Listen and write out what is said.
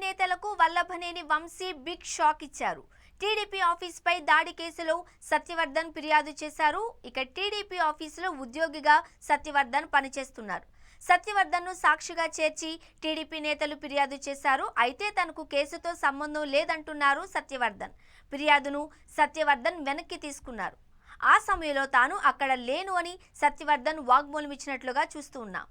నేతలకు Vallabhaneni Vamsi big shock ఇచ్చారు. TDP ఆఫీసుపై దాడి కేసులో సత్యవర్ధన్ ఫిర్యాదు చేశారు. ఇక టీడీపీ ఆఫీసులో ఉద్యోగిగా సత్యవర్ధన్ పనిచేస్తున్నారు. సత్యవర్ధన్ను సాక్షిగా చేర్చి టీడీపీ నేతలు ఫిర్యాదు చేశారు. అయితే తనకు కేసుతో సంబంధం లేదంటున్నారు సత్యవర్ధన్. ఫిర్యాదును సత్యవర్ధన్ వెనక్కి తీసుకున్నారు. ఆ సమయంలో తాను అక్కడ లేను అని సత్యవర్ధన్ వాగ్మూలం ఇచ్చినట్లుగా చూస్తూ ఉన్నాం.